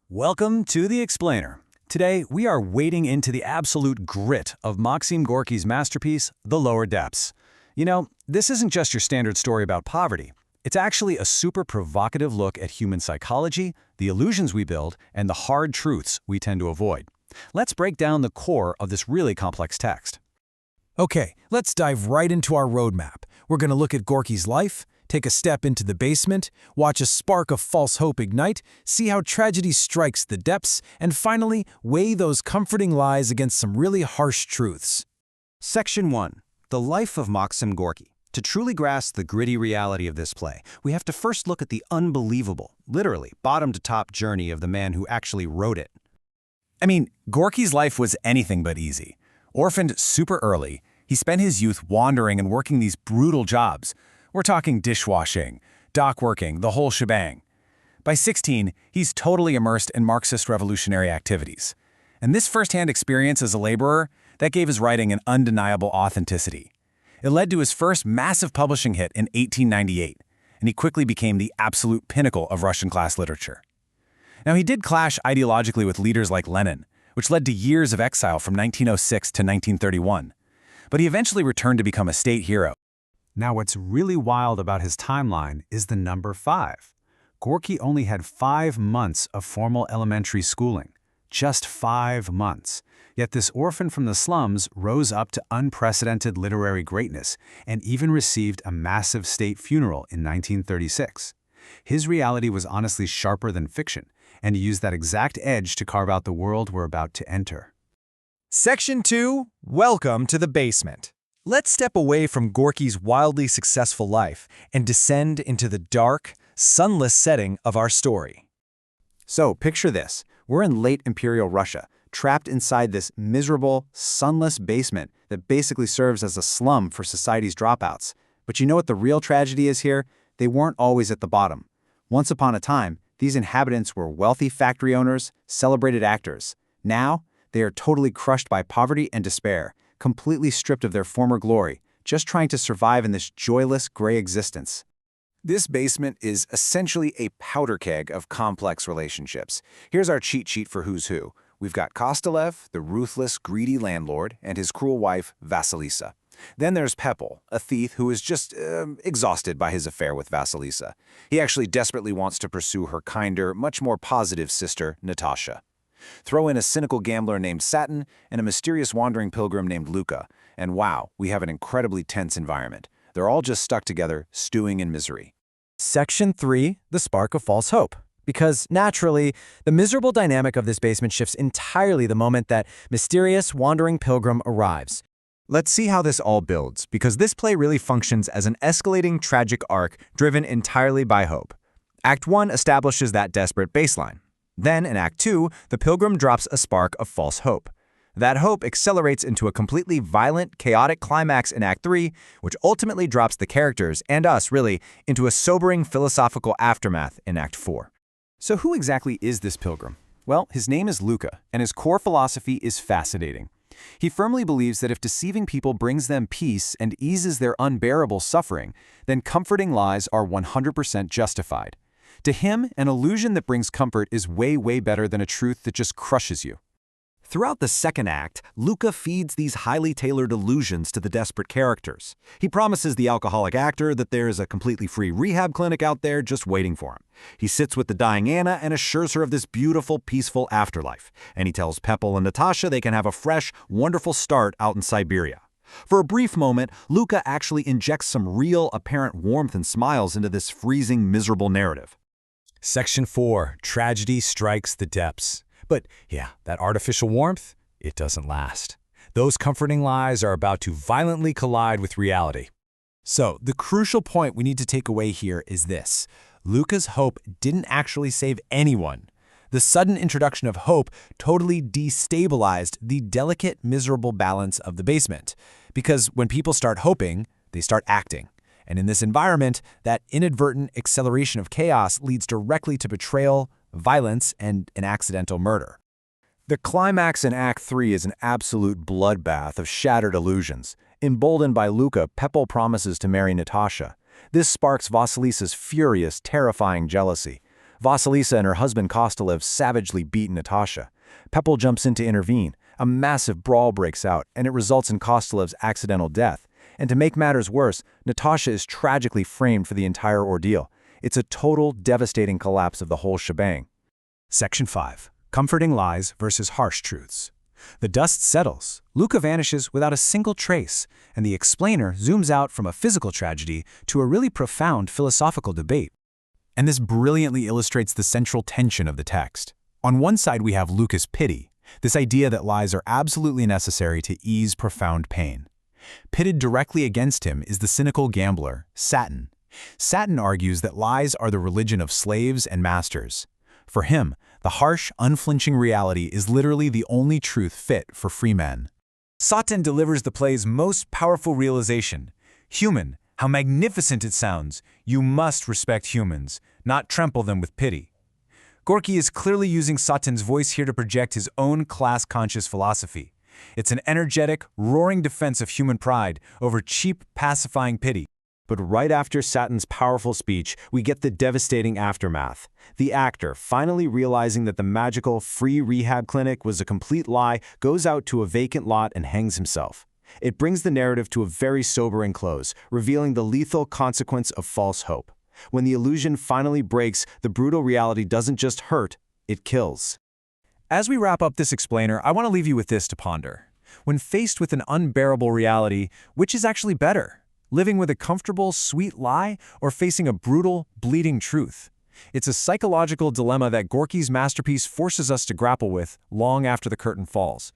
Welcome to The Explainer. Today, we are wading into the absolute grit of Maxim Gorky's masterpiece, The Lower Depths. You know, this isn't just your standard story about poverty. It's actually a super provocative look at human psychology, the illusions we build, and the hard truths we tend to avoid. Let's break down the core of this really complex text. Okay, let's dive right into our roadmap. We're going to look at Gorky's life, take a step into the basement, watch a spark of false hope ignite, see how tragedy strikes the depths, and finally, weigh those comforting lies against some really harsh truths. Section 1. The Life of Maxim Gorky. To truly grasp the gritty reality of this play, we have to first look at the unbelievable, literally bottom-to-top journey of the man who actually wrote it. I mean, Gorky's life was anything but easy. Orphaned super early, he spent his youth wandering and working these brutal jobs. We're talking dishwashing, dock working, the whole shebang. By 16, he's totally immersed in Marxist revolutionary activities. And this firsthand experience as a laborer, that gave his writing an undeniable authenticity. It led to his first massive publishing hit in 1898, and he quickly became the absolute pinnacle of Russian class literature. Now, he did clash ideologically with leaders like Lenin, which led to years of exile from 1906 to 1931. But he eventually returned to become a state hero. Now, what's really wild about his timeline is the number 5. Gorky only had 5 months of formal elementary schooling. Just 5 months. Yet this orphan from the slums rose up to unprecedented literary greatness and even received a massive state funeral in 1936. His reality was honestly sharper than fiction, and he used that exact edge to carve out the world we're about to enter. Section 2. Welcome to the basement. Let's step away from Gorky's wildly successful life and descend into the dark, sunless setting of our story. So, picture this. We're in late Imperial Russia, trapped inside this miserable, sunless basement that basically serves as a slum for society's dropouts. But you know what the real tragedy is here? They weren't always at the bottom. Once upon a time, these inhabitants were wealthy factory owners, celebrated actors. Now, they are totally crushed by poverty and despair, completely stripped of their former glory, just trying to survive in this joyless, gray existence. This basement is essentially a powder keg of complex relationships. Here's our cheat sheet for who's who. We've got Kostelev, the ruthless, greedy landlord, and his cruel wife, Vasilisa. Then there's Pepel, a thief who is just exhausted by his affair with Vasilisa. He actually desperately wants to pursue her kinder, much more positive sister, Natasha. Throw in a cynical gambler named Satin and a mysterious wandering pilgrim named Luka, and wow, we have an incredibly tense environment. They're all just stuck together, stewing in misery. Section 3. The Spark of False Hope. Because, naturally, the miserable dynamic of this basement shifts entirely the moment that mysterious wandering pilgrim arrives. Let's see how this all builds, because this play really functions as an escalating tragic arc driven entirely by hope. Act 1 establishes that desperate baseline. Then, in Act 2, the pilgrim drops a spark of false hope. That hope accelerates into a completely violent, chaotic climax in Act 3, which ultimately drops the characters, and us really, into a sobering philosophical aftermath in Act 4. So who exactly is this pilgrim? Well, his name is Luka, and his core philosophy is fascinating. He firmly believes that if deceiving people brings them peace and eases their unbearable suffering, then comforting lies are 100% justified. To him, an illusion that brings comfort is way, way better than a truth that just crushes you. Throughout the second act, Luka feeds these highly tailored illusions to the desperate characters. He promises the alcoholic actor that there is a completely free rehab clinic out there just waiting for him. He sits with the dying Anna and assures her of this beautiful, peaceful afterlife. And he tells Pepel and Natasha they can have a fresh, wonderful start out in Siberia. For a brief moment, Luka actually injects some real, apparent warmth and smiles into this freezing, miserable narrative. Section 4. Tragedy strikes the depths. But yeah, that artificial warmth, it doesn't last. Those comforting lies are about to violently collide with reality. So, the crucial point we need to take away here is this. Luka's hope didn't actually save anyone. The sudden introduction of hope totally destabilized the delicate, miserable balance of the basement. Because when people start hoping, they start acting. And in this environment, that inadvertent acceleration of chaos leads directly to betrayal, violence, and an accidental murder. The climax in Act 3 is an absolute bloodbath of shattered illusions. Emboldened by Luka, Pepel promises to marry Natasha. This sparks Vasilisa's furious, terrifying jealousy. Vasilisa and her husband Kostelev savagely beat Natasha. Pepel jumps in to intervene. A massive brawl breaks out, and it results in Kostelev's accidental death. And to make matters worse, Natasha is tragically framed for the entire ordeal. It's a total, devastating collapse of the whole shebang. Section 5. Comforting lies versus harsh truths. The dust settles, Luca vanishes without a single trace, and the explainer zooms out from a physical tragedy to a really profound philosophical debate. And this brilliantly illustrates the central tension of the text. On one side, we have Luca's pity, this idea that lies are absolutely necessary to ease profound pain. Pitted directly against him is the cynical gambler, Satin. Satin argues that lies are the religion of slaves and masters. For him, the harsh, unflinching reality is literally the only truth fit for free men. Satin delivers the play's most powerful realization. Human, how magnificent it sounds. You must respect humans, not trample them with pity. Gorky is clearly using Satin's voice here to project his own class-conscious philosophy. It's an energetic, roaring defense of human pride over cheap, pacifying pity. But right after Satin's powerful speech, we get the devastating aftermath. The actor, finally realizing that the magical, free rehab clinic was a complete lie, goes out to a vacant lot and hangs himself. It brings the narrative to a very sobering close, revealing the lethal consequence of false hope. When the illusion finally breaks, the brutal reality doesn't just hurt, it kills. As we wrap up this explainer, I want to leave you with this to ponder. When faced with an unbearable reality, which is actually better? Living with a comfortable, sweet lie, or facing a brutal, bleeding truth? It's a psychological dilemma that Gorky's masterpiece forces us to grapple with long after the curtain falls.